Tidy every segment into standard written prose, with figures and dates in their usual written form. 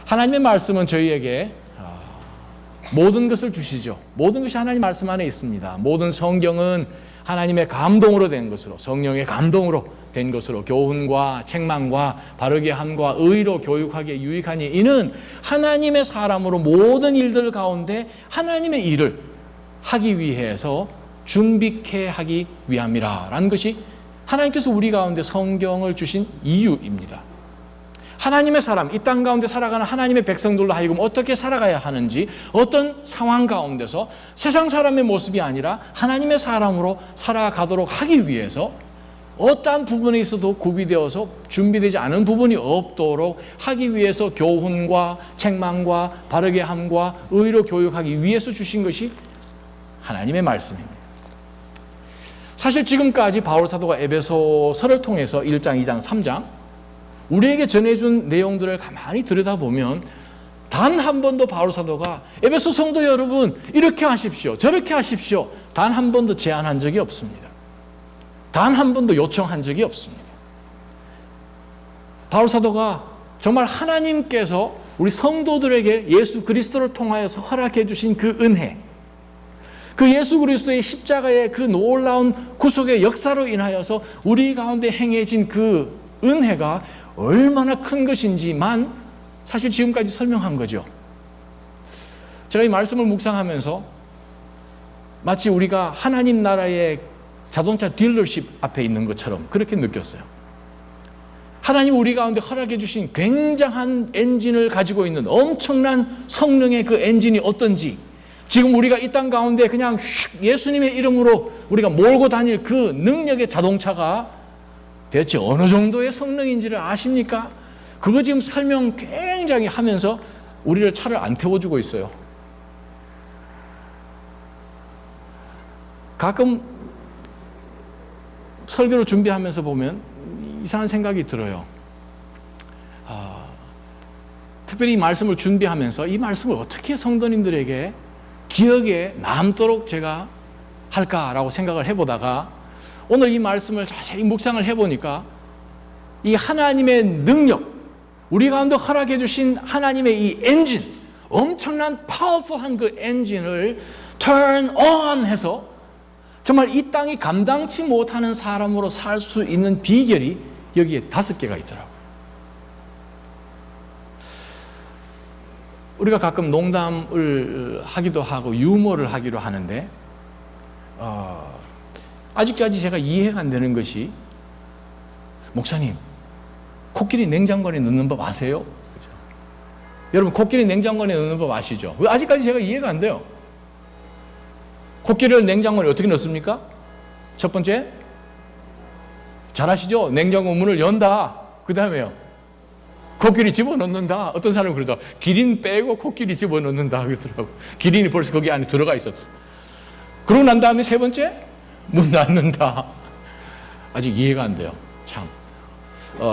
하나님의 말씀은 저희에게 모든 것을 주시죠. 모든 것이 하나님 말씀 안에 있습니다. 모든 성경은 하나님의 감동으로 된 것으로, 성령의 감동으로 된 것으로 교훈과 책망과 바르게 함과 의로 교육하기에 유익하니 이는 하나님의 사람으로 모든 일들 가운데 하나님의 일을 하기 위해서 준비케 하기 위함이라 라는 것이 하나님께서 우리 가운데 성경을 주신 이유입니다. 하나님의 사람, 이 땅 가운데 살아가는 하나님의 백성들로 하여금 어떻게 살아가야 하는지, 어떤 상황 가운데서 세상 사람의 모습이 아니라 하나님의 사람으로 살아가도록 하기 위해서 어떠한 부분에 있어도 구비되어서 준비되지 않은 부분이 없도록 하기 위해서 교훈과 책망과 바르게 함과 의로 교육하기 위해서 주신 것이 하나님의 말씀입니다. 사실 지금까지 바울 사도가 에베소서를 통해서 1장, 2장, 3장 우리에게 전해준 내용들을 가만히 들여다보면 단 한 번도 바울 사도가 에베소 성도 여러분 이렇게 하십시오, 저렇게 하십시오 단 한 번도 제안한 적이 없습니다. 단 한 번도 요청한 적이 없습니다. 바울 사도가 정말 하나님께서 우리 성도들에게 예수 그리스도를 통하여서 허락해 주신 그 은혜, 그 예수 그리스도의 십자가의 그 놀라운 구속의 역사로 인하여서 우리 가운데 행해진 그 은혜가 얼마나 큰 것인지만 사실 지금까지 설명한 거죠. 제가 이 말씀을 묵상하면서 마치 우리가 하나님 나라의 자동차 딜러십 앞에 있는 것처럼 그렇게 느꼈어요. 하나님 우리 가운데 허락해 주신 굉장한 엔진을 가지고 있는 엄청난 성령의 그 엔진이 어떤지, 지금 우리가 이 땅 가운데 그냥 예수님의 이름으로 우리가 몰고 다닐 그 능력의 자동차가 대체 어느 정도의 성능인지를 아십니까? 그거 지금 설명 굉장히 하면서 우리를 차를 안 태워주고 있어요. 가끔 설교를 준비하면서 보면 이상한 생각이 들어요. 특별히 이 말씀을 준비하면서 이 말씀을 어떻게 성도님들에게 기억에 남도록 제가 할까라고 생각을 해보다가 오늘 이 말씀을 자세히 묵상을 해보니까 이 하나님의 능력, 우리 가운데 허락해 주신 하나님의 이 엔진, 엄청난 파워풀한 그 엔진을 turn on 해서 정말 이 땅이 감당치 못하는 사람으로 살 수 있는 비결이 여기에 5개가 있더라고요. 우리가 가끔 농담을 하기도 하고 유머를 하기로 하는데 아직까지 제가 이해가 안 되는 것이, 목사님 코끼리 냉장고에 넣는 법 아세요? 그렇죠? 여러분 코끼리 냉장고에 넣는 법 아시죠? 아직까지 제가 이해가 안 돼요. 코끼리를 냉장고에 어떻게 넣습니까? 첫 번째, 잘 아시죠? 냉장고 문을 연다. 그 다음에요, 코끼리 집어넣는다. 어떤 사람은 그러더라고, 기린 빼고 코끼리 집어넣는다 그러더라고. 기린이 벌써 거기 안에 들어가 있었어. 그러고 난 다음에 세 번째, 문 닫는다. 아직 이해가 안 돼요. 참.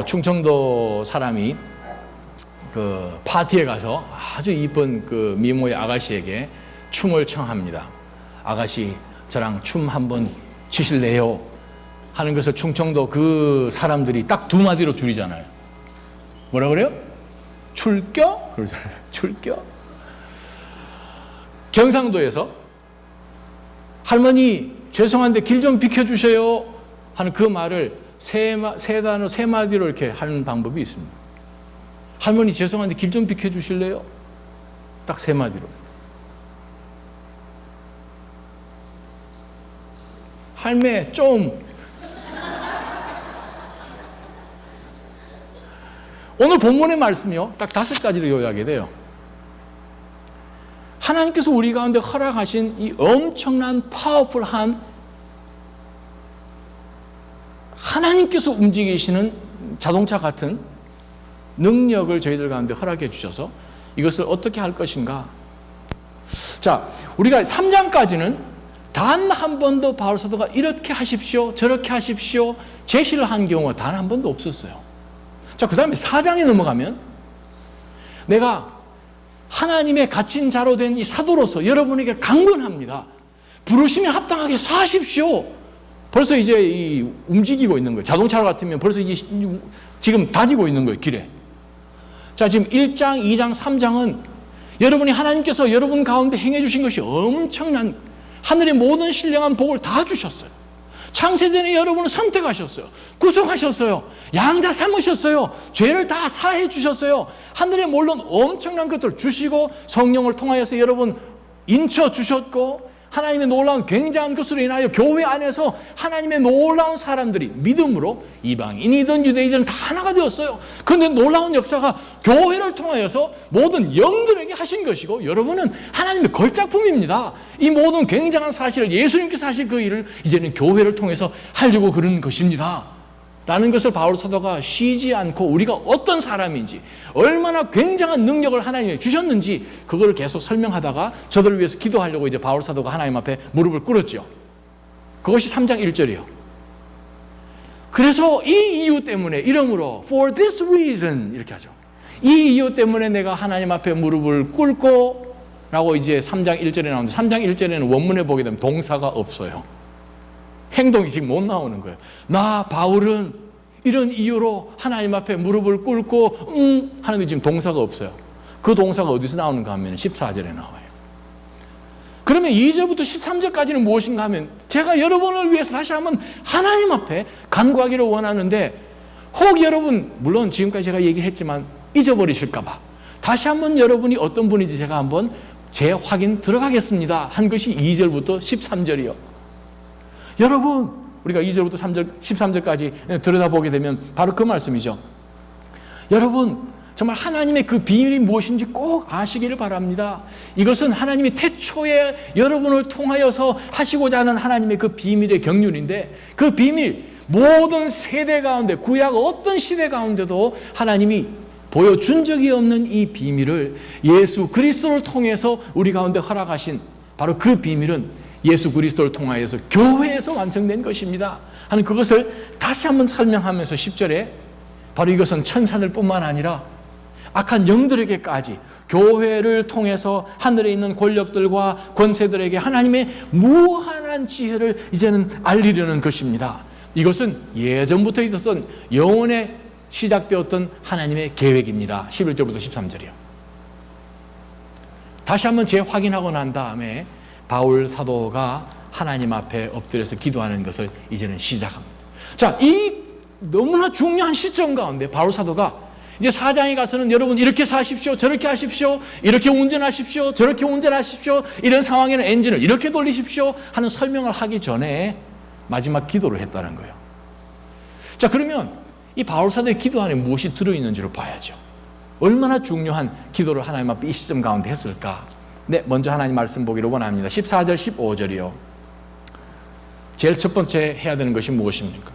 충청도 사람이 그 파티에 가서 아주 이쁜 그 미모의 아가씨에게 춤을 청합니다. 아가씨, 저랑 춤 한번 치실래요? 하는 것을 충청도 그 사람들이 딱 2마디로 줄이잖아요. 뭐라 그래요? 출겨? 그러잖아요. 출겨? 경상도에서 할머니 죄송한데 길 좀 비켜주세요 하는 그 말을 세 마디로 이렇게 하는 방법이 있습니다. 할머니 죄송한데 길 좀 비켜주실래요? 딱 3마디로. 할매 좀. 오늘 본문의 말씀이요, 딱 5가지로 요약이 돼요. 하나님께서 우리 가운데 허락하신 이 엄청난 파워풀한 하나님께서 움직이시는 자동차 같은 능력을 저희들 가운데 허락해 주셔서 이것을 어떻게 할 것인가. 자, 우리가 3장까지는 단 한 번도 바울 사도가 이렇게 하십시오, 저렇게 하십시오 제시를 한 경우가 단 한 번도 없었어요. 자, 그 다음에 4장에 넘어가면 내가 하나님의 갇힌 자로 된 이 사도로서 여러분에게 강권합니다. 부르심에 합당하게 사십시오. 벌써 이제 움직이고 있는 거예요. 자동차 같으면 벌써 이제 지금 다니고 있는 거예요, 길에. 자, 지금 1장, 2장, 3장은 여러분이 하나님께서 여러분 가운데 행해 주신 것이 엄청난 하늘의 모든 신령한 복을 다 주셨어요. 창세전에 여러분을 선택하셨어요. 구속하셨어요. 양자 삼으셨어요. 죄를 다 사해 주셨어요. 하늘에 물론 엄청난 것들을 주시고 성령을 통하여서 여러분 인쳐 주셨고 하나님의 놀라운 굉장한 것으로 인하여 교회 안에서 하나님의 놀라운 사람들이 믿음으로 이방인이든 유대인이든 다 하나가 되었어요. 그런데 놀라운 역사가 교회를 통하여서 모든 영들에게 하신 것이고 여러분은 하나님의 걸작품입니다. 이 모든 굉장한 사실을 예수님께서 하실 그 일을 이제는 교회를 통해서 하려고 그러는 것입니다. 라는 것을 바울 사도가 쉬지 않고 우리가 어떤 사람인지 얼마나 굉장한 능력을 하나님이 주셨는지 그걸 계속 설명하다가 저들을 위해서 기도하려고 이제 바울 사도가 하나님 앞에 무릎을 꿇었죠. 그것이 3장 1절이에요. 그래서 이 이유 때문에 이름으로 for this reason 이렇게 하죠. 이 이유 때문에 내가 하나님 앞에 무릎을 꿇고 라고 이제 3장 1절에 나오는데 3장 1절에는 원문에 보게 되면 동사가 없어요. 행동이 지금 못 나오는 거예요. 나 바울은 이런 이유로 하나님 앞에 무릎을 꿇고 하는데 지금 동사가 없어요. 그 동사가 어디서 나오는가 하면 14절에 나와요. 그러면 2절부터 13절까지는 무엇인가 하면 제가 여러분을 위해서 다시 한번 하나님 앞에 간구하기를 원하는데 혹 여러분 물론 지금까지 제가 얘기를 했지만 잊어버리실까 봐 다시 한번 여러분이 어떤 분인지 제가 한번 재확인 들어가겠습니다 한 것이 2절부터 13절이요. 여러분 우리가 2절부터 3절, 13절까지 들여다보게 되면 바로 그 말씀이죠. 여러분 정말 하나님의 그 비밀이 무엇인지 꼭 아시기를 바랍니다. 이것은 하나님이 태초에 여러분을 통하여서 하시고자 하는 하나님의 그 비밀의 경륜인데 그 비밀 모든 세대 가운데 구약 어떤 시대 가운데도 하나님이 보여준 적이 없는 이 비밀을 예수 그리스도를 통해서 우리 가운데 허락하신 바로 그 비밀은 예수 그리스도를 통하여서 교회에서 완성된 것입니다 하는 그것을 다시 한번 설명하면서 10절에 바로 이것은 천사들 뿐만 아니라 악한 영들에게까지 교회를 통해서 하늘에 있는 권력들과 권세들에게 하나님의 무한한 지혜를 이제는 알리려는 것입니다. 이것은 예전부터 있었던 영원에 시작되었던 하나님의 계획입니다. 11절부터 13절이요. 다시 한번 재확인하고 난 다음에 바울 사도가 하나님 앞에 엎드려서 기도하는 것을 이제는 시작합니다. 자, 이 너무나 중요한 시점 가운데 바울 사도가 이제 4장에 가서는 여러분 이렇게 사십시오, 저렇게 하십시오, 이렇게 운전하십시오, 저렇게 운전하십시오, 이런 상황에는 엔진을 이렇게 돌리십시오 하는 설명을 하기 전에 마지막 기도를 했다는 거예요. 자, 그러면 이 바울 사도의 기도 안에 무엇이 들어있는지를 봐야죠. 얼마나 중요한 기도를 하나님 앞에 이 시점 가운데 했을까? 네, 먼저 하나님 말씀 보기를 원합니다. 14절, 15절이요. 제일 첫 번째 해야 되는 것이 무엇입니까?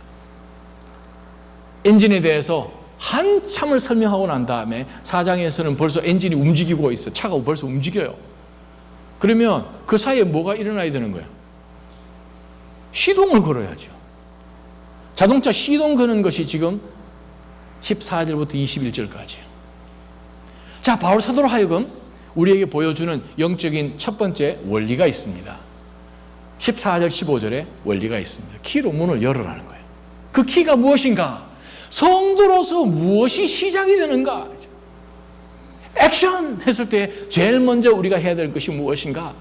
엔진에 대해서 한참을 설명하고 난 다음에 4장에서는 벌써 엔진이 움직이고 있어요. 차가 벌써 움직여요. 그러면 그 사이에 뭐가 일어나야 되는 거예요? 시동을 걸어야죠. 자동차 시동 거는 것이 지금 14절부터 21절까지예요. 자, 바울 사도로 하여금 우리에게 보여주는 영적인 첫 번째 원리가 있습니다. 14절, 15절에 원리가 있습니다. 키로 문을 열으라는 거예요. 그 키가 무엇인가? 성도로서 무엇이 시작이 되는가? 액션! 했을 때 제일 먼저 우리가 해야 될 것이 무엇인가?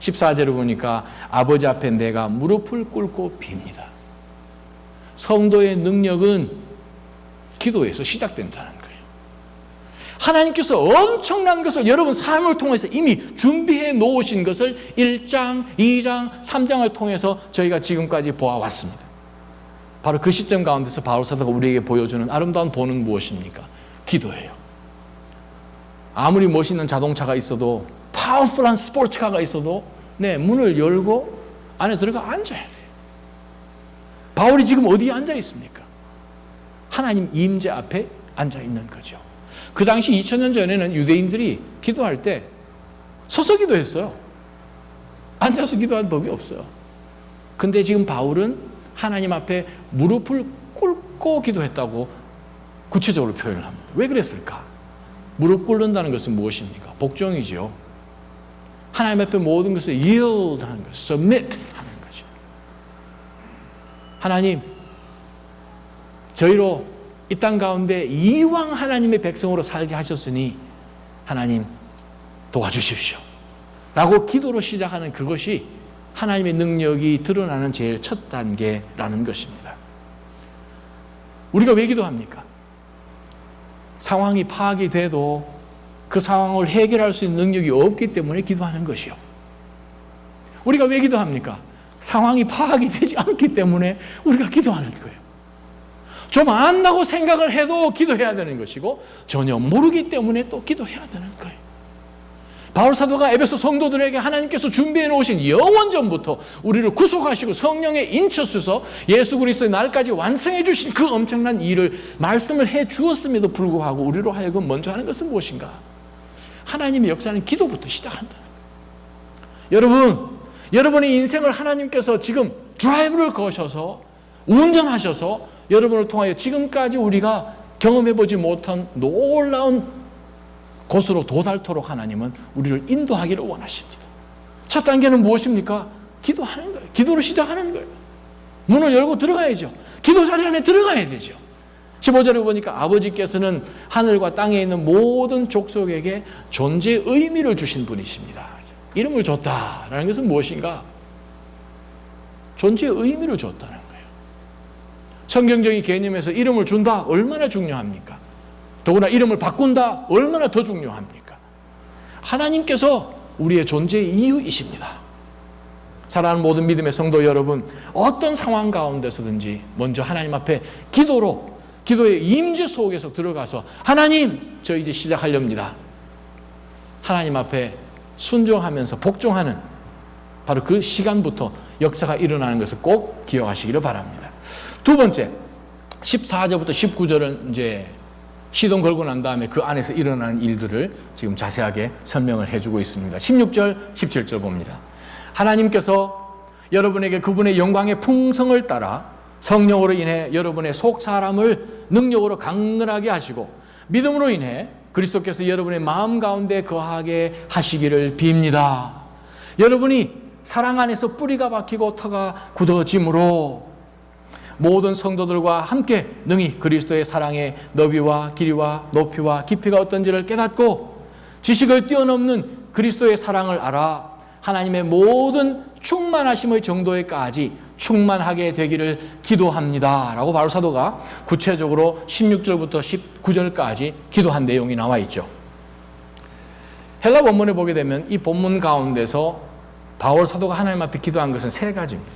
14절을 보니까 아버지 앞에 내가 무릎을 꿇고 빕니다. 성도의 능력은 기도에서 시작된다는 거예요. 하나님께서 엄청난 것을 여러분 삶을 통해서 이미 준비해 놓으신 것을 1장, 2장, 3장을 통해서 저희가 지금까지 보아왔습니다. 바로 그 시점 가운데서 바울 사도가 우리에게 보여주는 아름다운 본은 무엇입니까? 기도예요. 아무리 멋있는 자동차가 있어도 파워풀한 스포츠카가 있어도 네, 문을 열고 안에 들어가 앉아야 돼요. 바울이 지금 어디에 앉아 있습니까? 하나님 임재 앞에 앉아 있는 거죠. 그 당시 2000년 전에는 유대인들이 기도할 때 서서 기도했어요. 앉아서 기도한 법이 없어요. 근데 지금 바울은 하나님 앞에 무릎을 꿇고 기도했다고 구체적으로 표현을 합니다. 왜 그랬을까? 무릎 꿇는다는 것은 무엇입니까? 복종이죠. 하나님 앞에 모든 것을 yield 하는 것, submit 하는 거죠. 하나님, 저희로 이 땅 가운데 이왕 하나님의 백성으로 살게 하셨으니 하나님 도와주십시오 라고 기도로 시작하는 그것이 하나님의 능력이 드러나는 제일 첫 단계라는 것입니다. 우리가 왜 기도합니까? 상황이 파악이 돼도 그 상황을 해결할 수 있는 능력이 없기 때문에 기도하는 것이요. 우리가 왜 기도합니까? 상황이 파악이 되지 않기 때문에 우리가 기도하는 거예요. 좀 안다고 생각을 해도 기도해야 되는 것이고 전혀 모르기 때문에 또 기도해야 되는 거예요. 바울 사도가 에베소 성도들에게 하나님께서 준비해 놓으신 영원전부터 우리를 구속하시고 성령에 인쳐주셔서 예수 그리스도의 날까지 완성해 주신 그 엄청난 일을 말씀을 해 주었음에도 불구하고 우리로 하여금 먼저 하는 것은 무엇인가? 하나님의 역사는 기도부터 시작한다는 거예요. 여러분의 인생을 하나님께서 지금 드라이브를 거셔서 운전하셔서 여러분을 통하여 지금까지 우리가 경험해보지 못한 놀라운 곳으로 도달토록 하나님은 우리를 인도하기를 원하십니다. 첫 단계는 무엇입니까? 기도하는 거예요. 기도로 시작하는 거예요. 문을 열고 들어가야죠. 기도 자리 안에 들어가야 되죠. 15절에 보니까 아버지께서는 하늘과 땅에 있는 모든 족속에게 존재의 의미를 주신 분이십니다. 이름을 줬다라는 것은 무엇인가? 존재의 의미를 줬다는 거예요. 성경적인 개념에서 이름을 준다 얼마나 중요합니까? 더구나 이름을 바꾼다 얼마나 더 중요합니까? 하나님께서 우리의 존재의 이유이십니다. 사랑하는 모든 믿음의 성도 여러분, 어떤 상황 가운데서든지 먼저 하나님 앞에 기도의 임재 속에서 들어가서 하나님, 저 이제 시작하렵니다. 하나님 앞에 순종하면서 복종하는 바로 그 시간부터 역사가 일어나는 것을 꼭 기억하시기를 바랍니다. 두 번째, 14절부터 19절은 이제 시동 걸고 난 다음에 그 안에서 일어나는 일들을 지금 자세하게 설명을 해주고 있습니다. 16절, 17절 봅니다. 하나님께서 여러분에게 그분의 영광의 풍성을 따라 성령으로 인해 여러분의 속 사람을 능력으로 강건하게 하시고 믿음으로 인해 그리스도께서 여러분의 마음 가운데 거하게 하시기를 빕니다. 여러분이 사랑 안에서 뿌리가 박히고 터가 굳어짐으로 모든 성도들과 함께 능히 그리스도의 사랑의 너비와 길이와 높이와 깊이가 어떤지를 깨닫고 지식을 뛰어넘는 그리스도의 사랑을 알아 하나님의 모든 충만하심의 정도에까지 충만하게 되기를 기도합니다 라고 바울 사도가 구체적으로 16절부터 19절까지 기도한 내용이 나와 있죠. 헬라 본문에 보게 되면 이 본문 가운데서 바울 사도가 하나님 앞에 기도한 것은 세 가지입니다.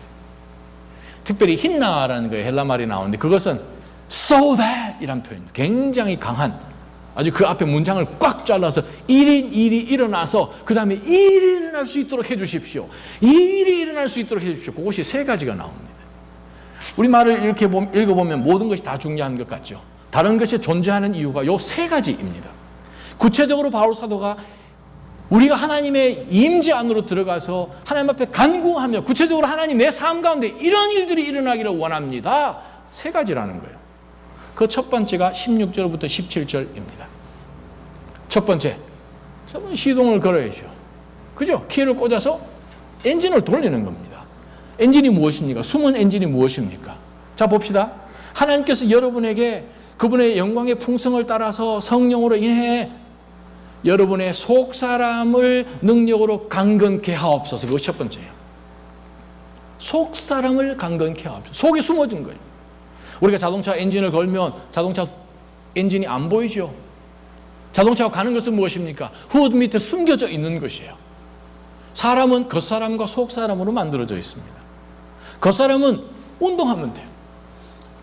특별히 힌나라는 그 헬라 말이 나오는데 그것은 so that 이란 표현입니다. 굉장히 강한 아주 그 앞에 문장을 꽉 잘라서 1인 1이 일어나서 그 다음에 이 일이 일어날 수 있도록 해주십시오. 이 일이 일어날 수 있도록 해주십시오. 그것이 세 가지가 나옵니다. 우리 말을 이렇게 읽어보면 모든 것이 다 중요한 것 같죠. 다른 것이 존재하는 이유가 요 세 가지입니다. 구체적으로 바울 사도가 우리가 하나님의 임재 안으로 들어가서 하나님 앞에 간구하며 구체적으로 하나님 내 삶 가운데 이런 일들이 일어나기를 원합니다. 세 가지라는 거예요. 그 첫 번째가 16절부터 17절입니다. 첫 번째, 시동을 걸어야죠. 그죠? 키를 꽂아서 엔진을 돌리는 겁니다. 엔진이 무엇입니까? 숨은 엔진이 무엇입니까? 자, 봅시다. 하나님께서 여러분에게 그분의 영광의 풍성을 따라서 성령으로 인해 여러분의 속 사람을 능력으로 강건케 하옵소서. 그것이 첫 번째예요. 속 사람을 강건케 하옵소서. 속에 숨어진 거예요. 우리가 자동차 엔진을 걸면 자동차 엔진이 안 보이죠. 자동차가 가는 것은 무엇입니까? 후드 밑에 숨겨져 있는 것이에요. 사람은 겉사람과 속사람으로 만들어져 있습니다. 겉사람은 운동하면 돼요.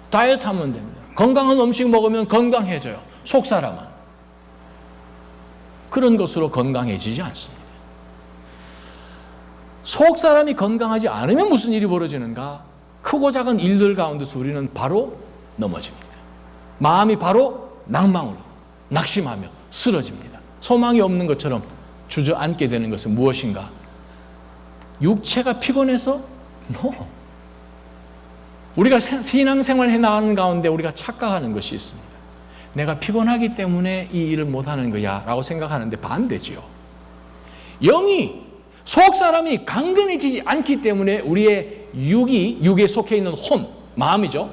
다이어트 하면 됩니다. 건강한 음식 먹으면 건강해져요. 속사람은 그런 것으로 건강해지지 않습니다. 속 사람이 건강하지 않으면 무슨 일이 벌어지는가? 크고 작은 일들 가운데서 우리는 바로 넘어집니다. 마음이 바로 낭망으로 낙심하며 쓰러집니다. 소망이 없는 것처럼 주저앉게 되는 것은 무엇인가? 육체가 피곤해서? No. 우리가 신앙생활 해나가는 가운데 우리가 착각하는 것이 있습니다. 내가 피곤하기 때문에 이 일을 못하는 거야 라고 생각하는데 반대지요. 영이 속 사람이 강건해지지 않기 때문에 우리의 육에 속해 있는 혼, 마음이죠.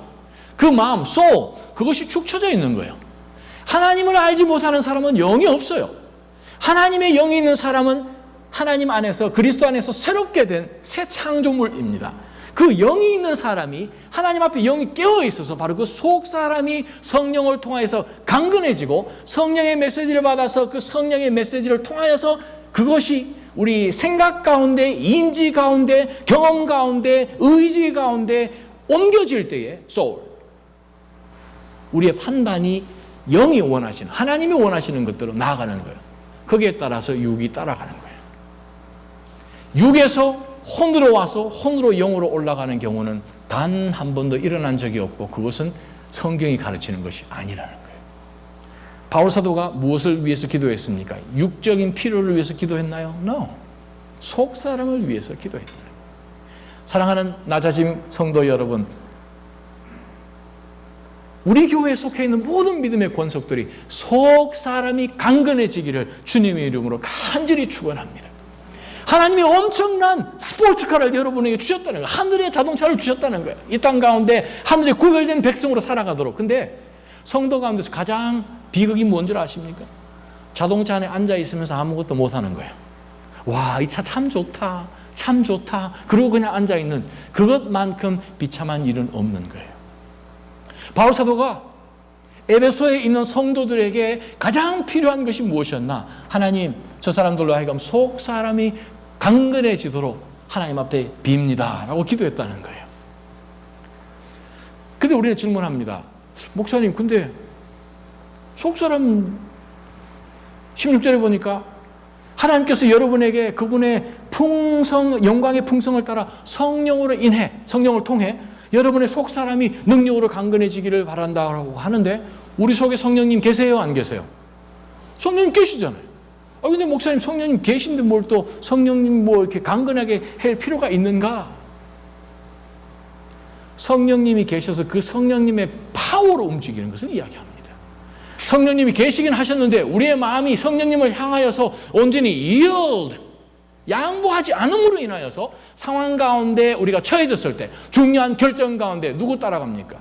그 마음, soul, 그것이 축 처져 있는 거예요. 하나님을 알지 못하는 사람은 영이 없어요. 하나님의 영이 있는 사람은 하나님 안에서, 그리스도 안에서 새롭게 된 새 창조물입니다. 그 영이 있는 사람이 하나님 앞에 영이 깨어 있어서 바로 그 속 사람이 성령을 통하여서 강건해지고 성령의 메시지를 받아서 그 성령의 메시지를 통하여서 그것이 우리 생각 가운데, 인지 가운데, 경험 가운데, 의지 가운데 옮겨질 때에 soul, 우리의 판단이 영이 원하시는, 하나님이 원하시는 것대로 나아가는 거예요. 거기에 따라서 육이 따라가는 거예요. 육에서 혼으로 와서 혼으로 영으로 올라가는 경우는 단 한 번도 일어난 적이 없고 그것은 성경이 가르치는 것이 아니라는 거예요. 바울 사도가 무엇을 위해서 기도했습니까? 육적인 필요를 위해서 기도했나요? No. 속 사람을 위해서 기도했다. 사랑하는 낮아짐 성도 여러분, 우리 교회에 속해 있는 모든 믿음의 권속들이 속 사람이 강건해지기를 주님의 이름으로 간절히 축원합니다. 하나님이 엄청난 스포츠카를 여러분에게 주셨다는 거예요. 하늘의 자동차를 주셨다는 거예요. 이 땅 가운데 하늘에 구별된 백성으로 살아가도록. 근데 성도 가운데서 가장 비극이 뭔지 아십니까? 자동차 안에 앉아 있으면서 아무것도 못하는 거예요. 와, 이 차 참 좋다, 참 좋다. 그러고 그냥 앉아 있는 그것만큼 비참한 일은 없는 거예요. 바울 사도가 에베소에 있는 성도들에게 가장 필요한 것이 무엇이었나? 하나님, 저 사람들로 하여금 속 사람이 강건해지도록 하나님 앞에 빕니다 라고 기도했다는 거예요. 근데 우리는 질문합니다. 목사님, 근데 속 사람 16절에 보니까 하나님께서 여러분에게 그분의 풍성, 영광의 풍성을 따라 성령으로 인해, 성령을 통해 여러분의 속 사람이 능력으로 강건해지기를 바란다라고 하는데 우리 속에 성령님 계세요, 안 계세요? 성령님 계시잖아요. 근데 목사님, 성령님 계신데 뭘 또 성령님 뭐 이렇게 강건하게 할 필요가 있는가? 성령님이 계셔서 그 성령님의 파워로 움직이는 것을 이야기합니다. 성령님이 계시긴 하셨는데 우리의 마음이 성령님을 향하여서 온전히 yield, 양보하지 않음으로 인하여서 상황 가운데 우리가 처해졌을 때 중요한 결정 가운데 누구 따라갑니까?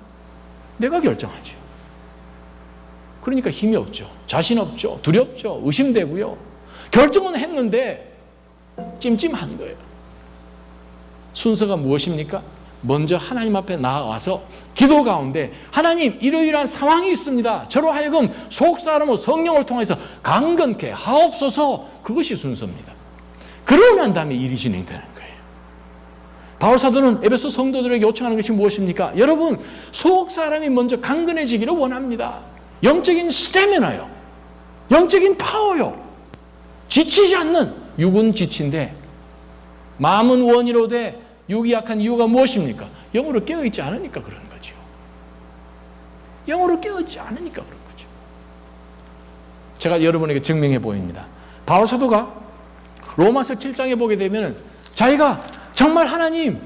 내가 결정하죠. 그러니까 힘이 없죠. 자신 없죠. 두렵죠. 의심되고요. 결정은 했는데 찜찜한 거예요. 순서가 무엇입니까? 먼저 하나님 앞에 나아와서 기도 가운데 하나님, 이러이러한 상황이 있습니다. 저로 하여금 속 사람으로 성령을 통해서 강건케 하옵소서. 그것이 순서입니다. 그러고 난 다음에 일이 진행되는 거예요. 바울 사도는 에베소 성도들에게 요청하는 것이 무엇입니까? 여러분, 속 사람이 먼저 강건해지기를 원합니다. 영적인 스태미나요. 영적인 파워요. 지치지 않는, 육은 지친데 마음은 원이로되 육이 약한 이유가 무엇입니까? 영으로 깨어있지 않으니까 그런 거죠. 영으로 깨어있지 않으니까 그런 거죠. 제가 여러분에게 증명해 보입니다. 바울 사도가 로마서 7장에 보게 되면 자기가 정말 하나님,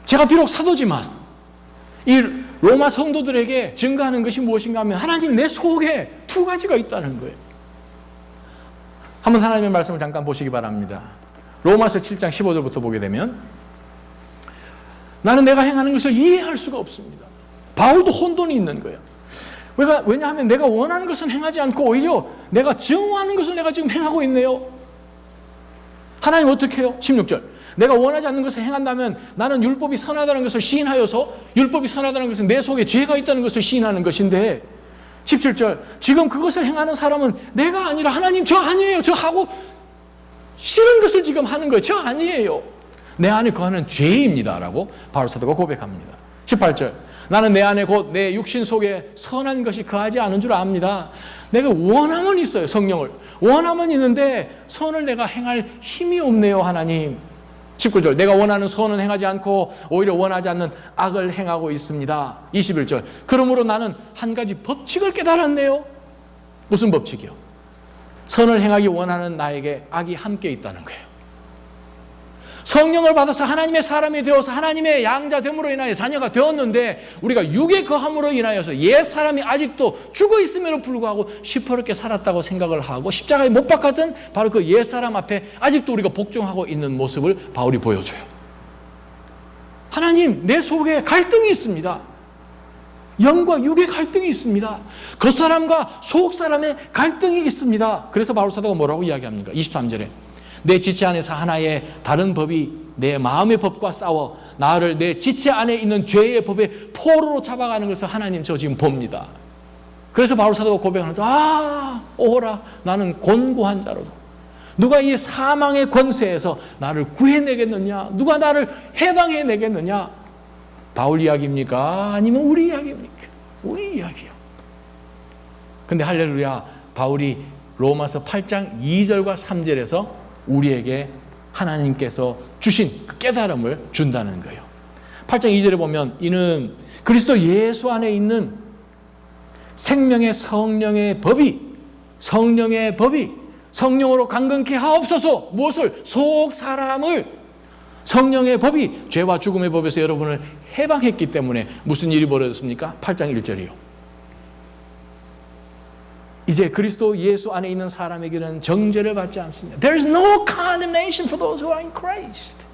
제가 비록 사도지만 이 로마 성도들에게 증거하는 것이 무엇인가 하면 하나님, 내 속에 두 가지가 있다는 거예요. 한번 하나님의 말씀을 잠깐 보시기 바랍니다. 로마서 7장 15절부터 보게 되면 나는 내가 행하는 것을 이해할 수가 없습니다. 바울도 혼돈이 있는 거예요. 왜냐하면 내가 원하는 것은 행하지 않고 오히려 내가 증오하는 것을 내가 지금 행하고 있네요. 하나님 어떻게 해요? 16절. 내가 원하지 않는 것을 행한다면 나는 율법이 선하다는 것을 시인하여서 율법이 선하다는 것은 내 속에 죄가 있다는 것을 시인하는 것인데 17절. 지금 그것을 행하는 사람은 내가 아니라 하나님, 저 아니에요. 저 하고 싫은 것을 지금 하는 거예요. 저 아니에요. 내 안에 거하는 죄입니다 라고 바울 사도가 고백합니다. 18절. 나는 내 안에 곧 내 육신 속에 선한 것이 거하지 않은 줄 압니다. 내가 원함은 있어요. 성령을 원함은 있는데 선을 내가 행할 힘이 없네요. 하나님. 19절. 내가 원하는 선은 행하지 않고 오히려 원하지 않는 악을 행하고 있습니다. 21절. 그러므로 나는 한 가지 법칙을 깨달았네요. 무슨 법칙이요? 선을 행하기 원하는 나에게 악이 함께 있다는 거예요. 성령을 받아서 하나님의 사람이 되어서 하나님의 양자됨으로 인하여 자녀가 되었는데 우리가 육의 거함으로 인하여서 옛 사람이 아직도 죽어 있음에도 불구하고 시퍼렇게 살았다고 생각을 하고 십자가에 못 박았던 바로 그 옛 사람 앞에 아직도 우리가 복종하고 있는 모습을 바울이 보여줘요. 하나님, 내 속에 갈등이 있습니다. 영과 육의 갈등이 있습니다. 겉사람과 속사람의 갈등이 있습니다. 그래서 바울 사도가 뭐라고 이야기합니까? 23절에 내 지체 안에서 하나의 다른 법이 내 마음의 법과 싸워 나를 내 지체 안에 있는 죄의 법의 포로로 잡아가는 것을 하나님 저 지금 봅니다. 그래서 바울 사도가 고백하면서 오호라 나는 곤고한 자로다. 누가 이 사망의 권세에서 나를 구해내겠느냐? 누가 나를 해방해내겠느냐? 바울 이야기입니까? 아니면 우리 이야기입니까? 우리 이야기요. 근데 할렐루야, 바울이 로마서 8장 2절과 3절에서 우리에게 하나님께서 주신 그 깨달음을 준다는 거예요. 8장 2절에 보면 이는 그리스도 예수 안에 있는 생명의 성령의 법이 성령으로 강건케 하옵소서. 무엇을? 속 사람을. 성령의 법이 죄와 죽음의 법에서 여러분을 해방했기 때문에 무슨 일이 벌어졌습니까? 8장 1절이요. 이제 그리스도 예수 안에 있는 사람에게는 정죄를 받지 않습니다. There is no condemnation for those who are in Christ.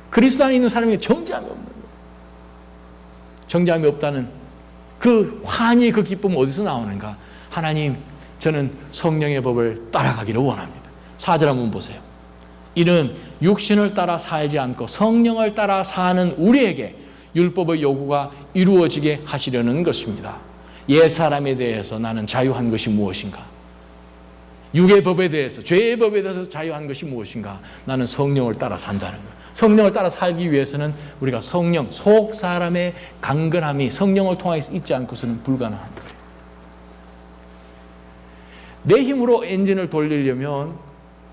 그리스도 안에 있는 사람에게 정죄함이 없는 거예요. 정죄함이 없다는 그 환희의 그 기쁨은 어디서 나오는가? 하나님, 저는 성령의 법을 따라가기를 원합니다. 4절 한번 보세요. 이는 육신을 따라 살지 않고 성령을 따라 사는 우리에게 율법의 요구가 이루어지게 하시려는 것입니다. 옛 사람에 대해서 나는 자유한 것이 무엇인가? 육의 법에 대해서, 죄의 법에 대해서 자유한 것이 무엇인가? 나는 성령을 따라 산다는 거예요. 성령을 따라 살기 위해서는 우리가 성령, 속 사람의 강건함이 성령을 통해서 있지 않고서는 불가능한 거예요. 내 힘으로 엔진을 돌리려면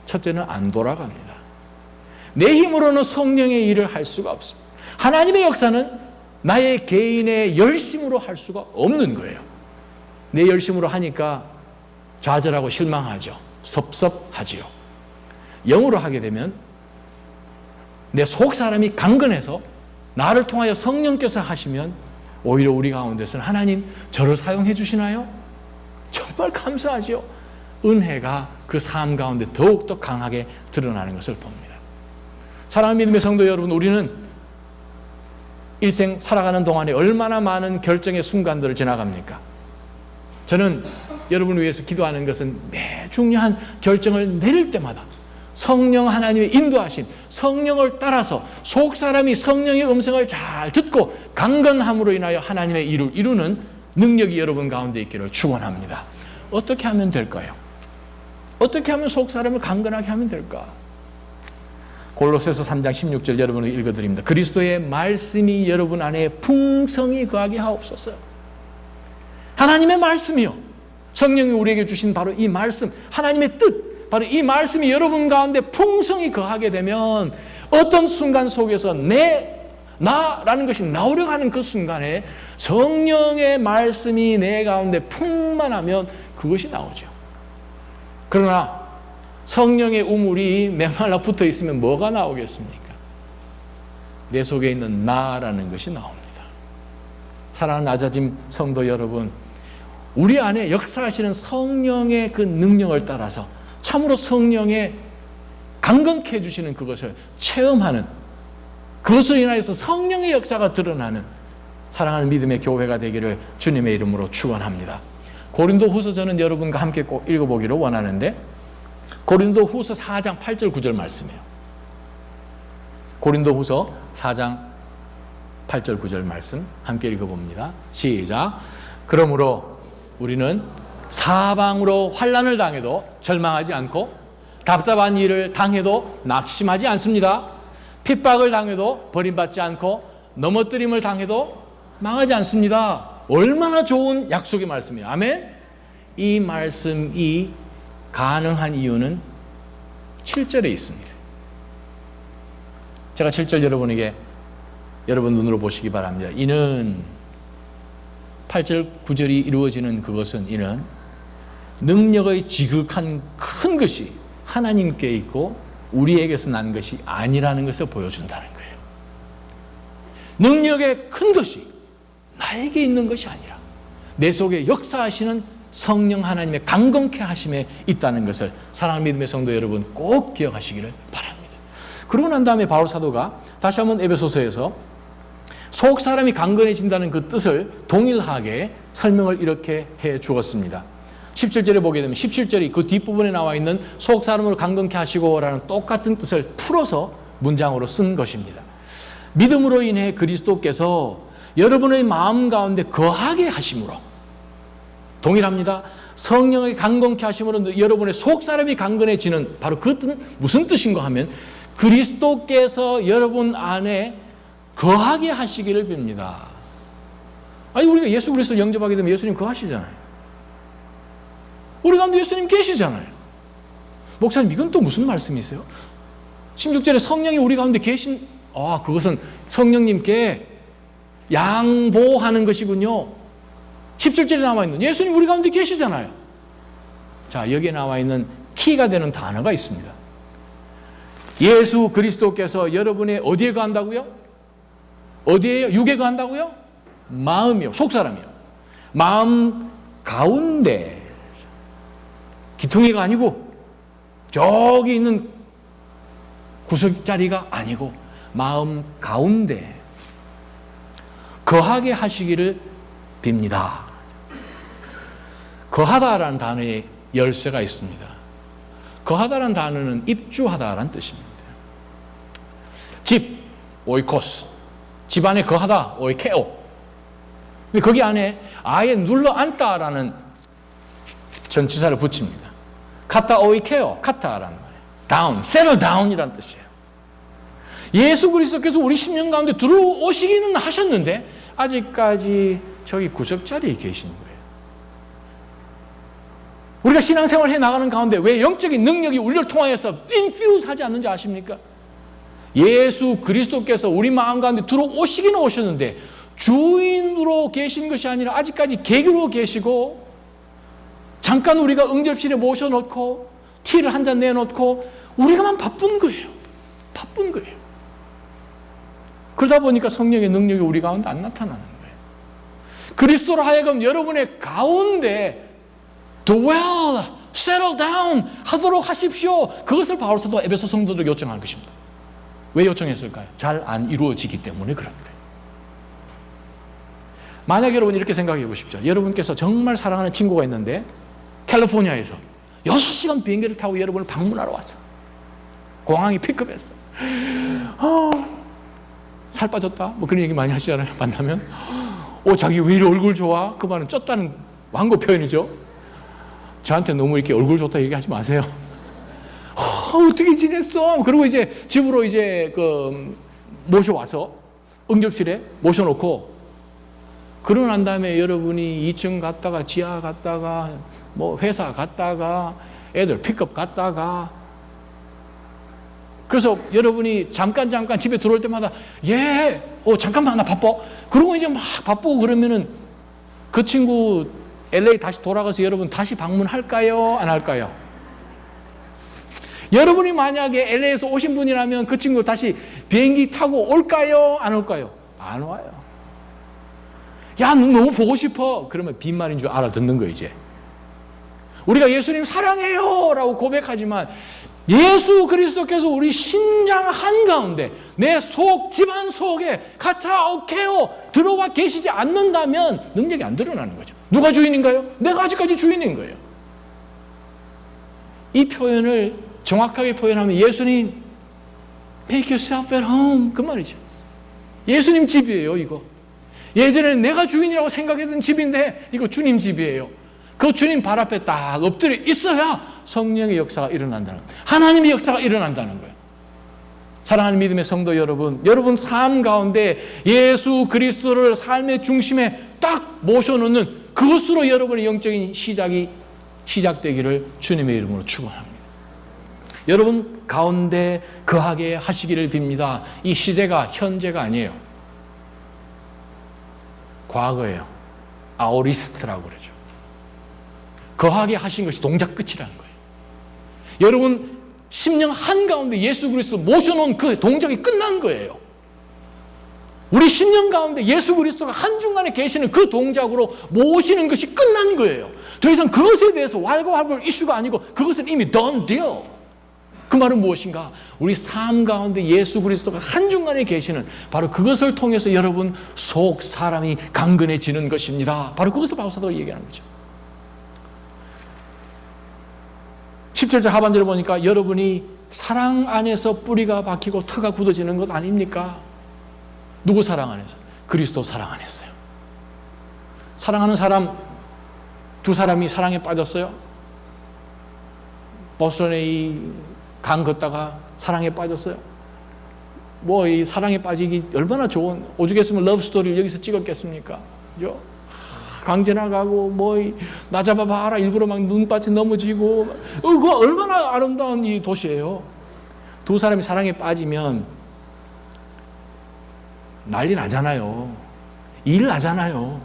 첫째는 안 돌아갑니다. 내 힘으로는 성령의 일을 할 수가 없습니다. 하나님의 역사는 나의 개인의 열심으로 할 수가 없는 거예요. 내 열심으로 하니까 좌절하고 실망하죠. 섭섭하지요. 영으로 하게 되면 내 속 사람이 강건해서 나를 통하여 성령께서 하시면 오히려 우리 가운데서는 하나님 저를 사용해 주시나요? 정말 감사하지요. 은혜가 그 삶 가운데 더욱더 강하게 드러나는 것을 봅니다. 사랑하는 믿음의 성도 여러분, 우리는 일생 살아가는 동안에 얼마나 많은 결정의 순간들을 지나갑니까? 저는 여러분을 위해서 기도하는 것은 매 중요한 결정을 내릴 때마다 성령 하나님의 인도하심, 성령을 따라서 속 사람이 성령의 음성을 잘 듣고 강건함으로 인하여 하나님의 일을 이루는 능력이 여러분 가운데 있기를 축원합니다. 어떻게 하면 될까요? 어떻게 하면 속 사람을 강건하게 하면 될까? 골로새서 3장 16절 여러분에게 읽어드립니다. 그리스도의 말씀이 여러분 안에 풍성히 거하게 하옵소서. 하나님의 말씀이요, 성령이 우리에게 주신 바로 이 말씀, 하나님의 뜻, 바로 이 말씀이 여러분 가운데 풍성히 거하게 되면 어떤 순간 속에서 나라는 것이 나오려고 하는 그 순간에 성령의 말씀이 내 가운데 풍만하면 그것이 나오죠. 그러나 성령의 우물이 메말라 붙어 있으면 뭐가 나오겠습니까? 내 속에 있는 나라는 것이 나옵니다. 사랑하는 낮아짐 성도 여러분, 우리 안에 역사하시는 성령의 그 능력을 따라서 참으로 성령의 강건케 해주시는 그것을 체험하는, 그것으로 인하여서 성령의 역사가 드러나는 사랑하는 믿음의 교회가 되기를 주님의 이름으로 축원합니다. 고린도후서 저는 여러분과 함께 꼭 읽어보기를 원하는데 고린도후서 4장 8절 9절 말씀이에요. 고린도후서 4장 8절 9절 말씀 함께 읽어봅니다. 시작. 그러므로 우리는 사방으로 환난을 당해도 절망하지 않고 답답한 일을 당해도 낙심하지 않습니다. 핍박을 당해도 버림받지 않고 넘어뜨림을 당해도 망하지 않습니다. 얼마나 좋은 약속의 말씀이에요. 아멘. 이 말씀이 가능한 이유는 7절에 있습니다. 제가 7절 여러분에게 여러분 눈으로 보시기 바랍니다. 이는 8절 9절이 이루어지는 그것은 이는 능력의 지극한 큰 것이 하나님께 있고 우리에게서 난 것이 아니라는 것을 보여준다는 거예요. 능력의 큰 것이 나에게 있는 것이 아니라 내 속에 역사하시는 성령 하나님의 강건케 하심에 있다는 것을 사랑하는 믿음의 성도 여러분 꼭 기억하시기를 바랍니다. 그러고 난 다음에 바울 사도가 다시 한번 에베소서에서 속 사람이 강건해진다는 그 뜻을 동일하게 설명을 이렇게 해 주었습니다. 17절에 보게 되면 17절이 그 뒷부분에 나와 있는 속 사람을 강건케 하시고라는 똑같은 뜻을 풀어서 문장으로 쓴 것입니다. 믿음으로 인해 그리스도께서 여러분의 마음 가운데 거하게 하심으로, 동일합니다. 성령의 강건케 하심으로 여러분의 속 사람이 강건해지는 바로 그 뜻은 무슨 뜻인가 하면 그리스도께서 여러분 안에 거하게 하시기를 빕니다. 아니, 우리가 예수 그리스도를 영접하게 되면 예수님 거하시잖아요. 우리 가운데 예수님 계시잖아요. 목사님, 이건 또 무슨 말씀이세요? 16절에 성령이 우리 가운데 계신, 그것은 성령님께 양보하는 것이군요. 17절에 나와 있는 예수님 우리 가운데 계시잖아요. 자, 여기에 나와 있는 키가 되는 단어가 있습니다. 예수 그리스도께서 여러분의 어디에 거한다고요? 어디에요? 육에 거한다고요? 마음이요. 속사람이요. 마음 가운데. 기통이가 아니고 저기 있는 구석자리가 아니고 마음 가운데 거하게 하시기를 빕니다. 거하다라는 단어에 열쇠가 있습니다. 거하다라는 단어는 입주하다라는 뜻입니다. 집, 오이코스. 집 안에 거하다, 오이케오. 근데 거기 안에 아예 눌러 앉다라는 전치사를 붙입니다. 카타 오이케오, 카타라는 말이에요. 다운, settle down이라는 뜻이에요. 예수 그리스도께서 우리 심령 가운데 들어오시기는 하셨는데 아직까지 저기 구석자리에 계신 거예요. 우리가 신앙생활을 해나가는 가운데 왜 영적인 능력이 우리를 통하여서 infuse 하지 않는지 아십니까? 예수 그리스도께서 우리 마음 가운데 들어오시기는 오셨는데 주인으로 계신 것이 아니라 아직까지 계기로 계시고 잠깐 우리가 응접실에 모셔놓고 티를 한 잔 내놓고 우리가만 바쁜 거예요. 바쁜 거예요. 그러다 보니까 성령의 능력이 우리 가운데 안 나타나는 거예요. 그리스도로 하여금 여러분의 가운데 dwell, settle down 하도록 하십시오. 그것을 바울 사도가 에베소 성도들에게 요청한 것입니다. 왜 요청했을까요? 잘 안 이루어지기 때문에 그런 거예요. 만약 여러분 이렇게 생각해 보십시오. 여러분께서 정말 사랑하는 친구가 있는데 캘리포니아에서 6시간 비행기를 타고 여러분을 방문하러 왔어. 공항에 픽업했어. 살 빠졌다? 뭐 그런 얘기 많이 하시잖아요. 만나면. 자기 왜 이리 얼굴 좋아? 그 말은 쪘다는 완고 표현이죠. 저한테 너무 이렇게 얼굴 좋다 얘기하지 마세요. 어떻게 지냈어? 그리고 이제 집으로 이제 모셔와서 응접실에 모셔놓고 그러고 난 다음에 여러분이 2층 갔다가 지하 갔다가 뭐 회사 갔다가 애들 픽업 갔다가 그래서 여러분이 잠깐 집에 들어올 때마다 잠깐만 나 바빠. 그러고 이제 막 바쁘고 그러면은 그 친구 LA 다시 돌아가서 여러분 다시 방문할까요? 안 할까요? 여러분이 만약에 LA에서 오신 분이라면 그 친구 다시 비행기 타고 올까요? 안 올까요? 안 와요. 야, 너 너무 보고 싶어. 그러면 빈말인 줄 알아듣는 거예요, 이제. 우리가 예수님 사랑해요 라고 고백하지만 예수 그리스도께서 우리 심장 한가운데 내 속, 집안 속에 카타오케오 들어와 계시지 않는다면 능력이 안 드러나는 거죠. 누가 주인인가요? 내가 아직까지 주인인 거예요. 이 표현을 정확하게 표현하면 예수님 make yourself at home 그 말이죠. 예수님 집이에요, 이거. 예전에는 내가 주인이라고 생각했던 집인데 이거 주님 집이에요. 그 주님 발 앞에 딱 엎드려 있어야 성령의 역사가 일어난다는 거예요. 하나님의 역사가 일어난다는 거예요. 사랑하는 믿음의 성도 여러분, 여러분 삶 가운데 예수 그리스도를 삶의 중심에 딱 모셔놓는 그것으로 여러분의 영적인 시작이 시작되기를 주님의 이름으로 축원합니다. 여러분 가운데 거하게 하시기를 빕니다. 이 시제가 현재가 아니에요. 과거예요. 아오리스트라고 그러죠. 거하게 하신 것이 동작 끝이라는 거예요. 여러분 심령 한가운데 예수 그리스도 모셔놓은 그 동작이 끝난 거예요. 우리 심령 가운데 예수 그리스도가 한중간에 계시는 그 동작으로 모시는 것이 끝난 거예요. 더 이상 그것에 대해서 왈가왈부할 이슈가 아니고 그것은 이미 done deal. 그 말은 무엇인가? 우리 삶 가운데 예수 그리스도가 한중간에 계시는 바로 그것을 통해서 여러분 속 사람이 강건해지는 것입니다. 바로 그것을 바울 사도가 얘기하는 거죠. 17절 하반절을 보니까 여러분이 사랑 안에서 뿌리가 박히고 터가 굳어지는 것 아닙니까? 누구 사랑 안에서? 그리스도 사랑 안에서요. 사랑하는 사람 두 사람이 사랑에 빠졌어요. 보스턴에 이 강 걷다가 사랑에 빠졌어요. 뭐 이 사랑에 빠지기 얼마나 좋은, 오죽했으면 러브 스토리를 여기서 찍었겠습니까? 그죠? 강 지나가고 뭐 나 잡아봐라 일부러 막 눈밭에 넘어지고 그거 얼마나 아름다운 이 도시예요. 두 사람이 사랑에 빠지면 난리 나잖아요. 일 나잖아요.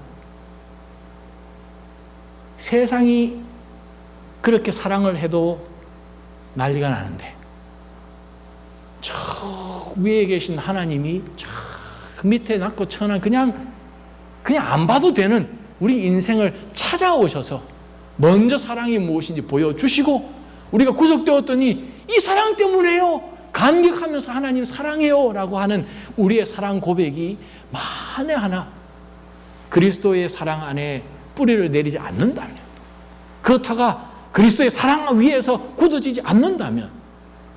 세상이 그렇게 사랑을 해도 난리가 나는데 저 위에 계신 하나님이 저 밑에 낮고 천한 그냥 안 봐도 되는 우리 인생을 찾아오셔서 먼저 사랑이 무엇인지 보여주시고 우리가 구속되었더니 이 사랑 때문에요. 감격하면서 하나님 사랑해요 라고 하는 우리의 사랑 고백이 만에 하나 그리스도의 사랑 안에 뿌리를 내리지 않는다면, 그렇다가 그리스도의 사랑 위에서 굳어지지 않는다면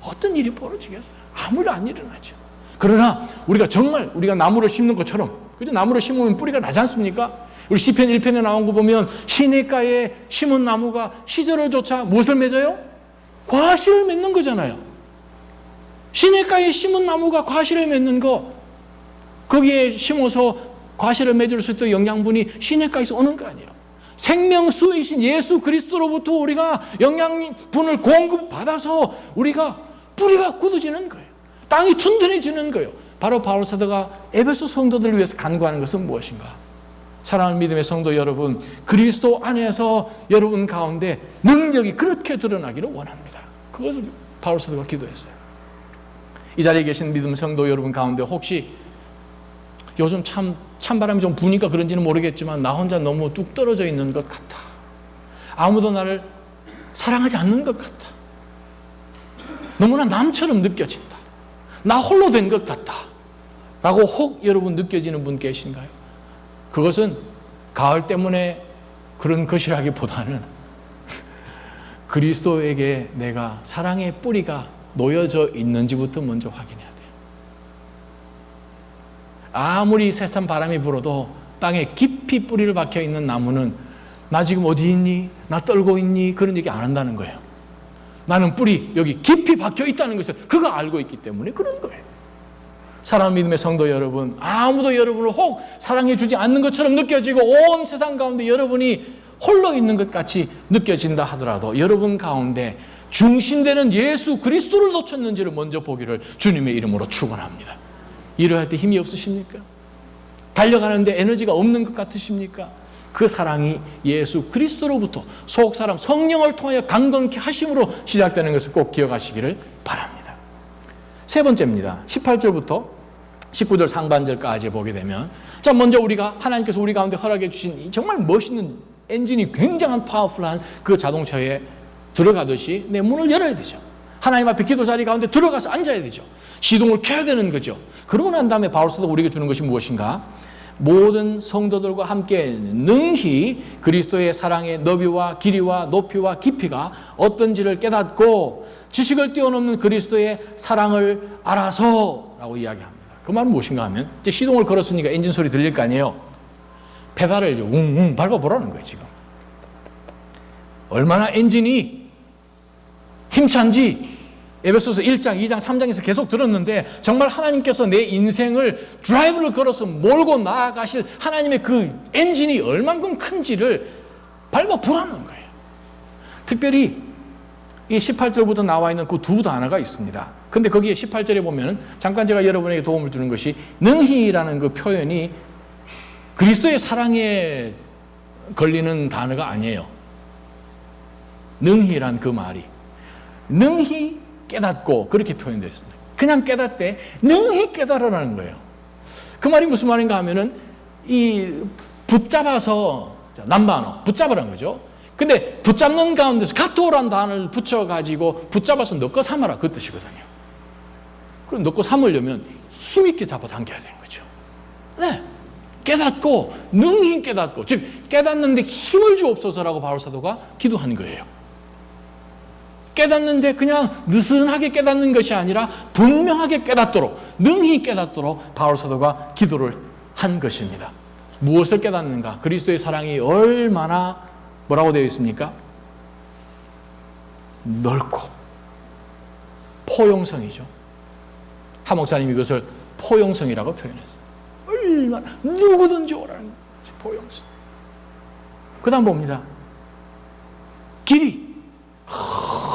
어떤 일이 벌어지겠어요? 아무 일 안 일어나죠. 그러나 우리가 정말 우리가 나무를 심는 것처럼, 그죠? 나무를 심으면 뿌리가 나지 않습니까? 우리 시편 1편에 나온 거 보면 시냇가에 심은 나무가 시절을 쫓아 무엇을 맺어요? 과실을 맺는 거잖아요. 시냇가에 심은 나무가 과실을 맺는 거, 거기에 심어서 과실을 맺을 수 있도록 영양분이 시냇가에서 오는 거 아니에요. 생명수이신 예수 그리스도로부터 우리가 영양분을 공급받아서 우리가 뿌리가 굳어지는 거예요. 땅이 튼튼해지는 거예요. 바로 바울 사도가 에베소 성도들을 위해서 간구하는 것은 무엇인가? 사랑하는 믿음의 성도 여러분, 그리스도 안에서 여러분 가운데 능력이 그렇게 드러나기를 원합니다. 그것을 바울 사도가 기도했어요. 이 자리에 계신 믿음 성도 여러분 가운데 혹시 요즘 찬바람이 좀 부니까 그런지는 모르겠지만 나 혼자 너무 뚝 떨어져 있는 것 같아. 아무도 나를 사랑하지 않는 것 같아. 너무나 남처럼 느껴진다. 나 홀로 된 것 같다. 라고 혹 여러분 느껴지는 분 계신가요? 그것은 가을 때문에 그런 것이라기보다는 그리스도에게 내가 사랑의 뿌리가 놓여져 있는지부터 먼저 확인해야 돼요. 아무리 세상 바람이 불어도 땅에 깊이 뿌리를 박혀 있는 나무는 나 지금 어디 있니? 나 떨고 있니? 그런 얘기 안 한다는 거예요. 나는 뿌리 여기 깊이 박혀 있다는 것을 그거 알고 있기 때문에 그런 거예요. 사랑하는 믿음의 성도 여러분, 아무도 여러분을 혹 사랑해 주지 않는 것처럼 느껴지고 온 세상 가운데 여러분이 홀로 있는 것 같이 느껴진다 하더라도 여러분 가운데 중심되는 예수 그리스도를 놓쳤는지를 먼저 보기를 주님의 이름으로 축원합니다. 일을 할 때 힘이 없으십니까? 달려가는데 에너지가 없는 것 같으십니까? 그 사랑이 예수 그리스도로부터 속사람 성령을 통하여 강건케 하심으로 시작되는 것을 꼭 기억하시기를 바랍니다. 세 번째입니다. 18절부터 19절 상반절까지 보게 되면, 자, 먼저 우리가 하나님께서 우리 가운데 허락해 주신 정말 멋있는 엔진이 굉장한 파워풀한 그 자동차에 들어가듯이 내 문을 열어야 되죠. 하나님 앞에 기도 자리 가운데 들어가서 앉아야 되죠. 시동을 켜야 되는 거죠. 그러고 난 다음에 바울 사도가 우리에게 주는 것이 무엇인가? 모든 성도들과 함께 능히 그리스도의 사랑의 너비와 길이와 높이와 깊이가 어떤지를 깨닫고 지식을 뛰어넘는 그리스도의 사랑을 알아서 라고 이야기합니다. 그 말은 무엇인가 하면 이제 시동을 걸었으니까 엔진 소리 들릴 거 아니에요. 페달을 웅웅 밟아보라는 거예요. 지금 얼마나 엔진이 힘찬지 에베소서 1장, 2장, 3장에서 계속 들었는데 정말 하나님께서 내 인생을 드라이브를 걸어서 몰고 나아가실 하나님의 그 엔진이 얼만큼 큰지를 밟아보라는 거예요. 특별히 이 18절부터 나와 있는 그 두 단어가 있습니다. 근데 거기에 18절에 보면 잠깐 제가 여러분에게 도움을 주는 것이 능히라는 그 표현이 그리스도의 사랑에 걸리는 단어가 아니에요. 능히란 그 말이 능히 깨닫고 그렇게 표현되어 있습니다. 그냥 깨닫되 능히 깨달으라는 거예요. 그 말이 무슨 말인가 하면은 이 붙잡아서 남반어 붙잡으라는 거죠. 근데 붙잡는 가운데서 가토라는 단어를 붙여가지고 붙잡아서 넣고 삼아라 그 뜻이거든요. 그럼 넣고 삼으려면 힘있게 잡아당겨야 되는 거죠. 네. 깨닫고 능히 깨닫고 즉 깨닫는데 힘을 주옵소서라고 바울사도가 기도한 거예요. 깨닫는데 그냥 느슨하게 깨닫는 것이 아니라 분명하게 깨닫도록 능히 깨닫도록 바울사도가 기도를 한 것입니다. 무엇을 깨닫는가? 그리스도의 사랑이 얼마나 뭐라고 되어 있습니까? 넓고 포용성이죠. 한 목사님이 이것을 포용성이라고 표현했어요. 얼마나 누구든지 오라는 포용성. 그 다음 봅니다. 길이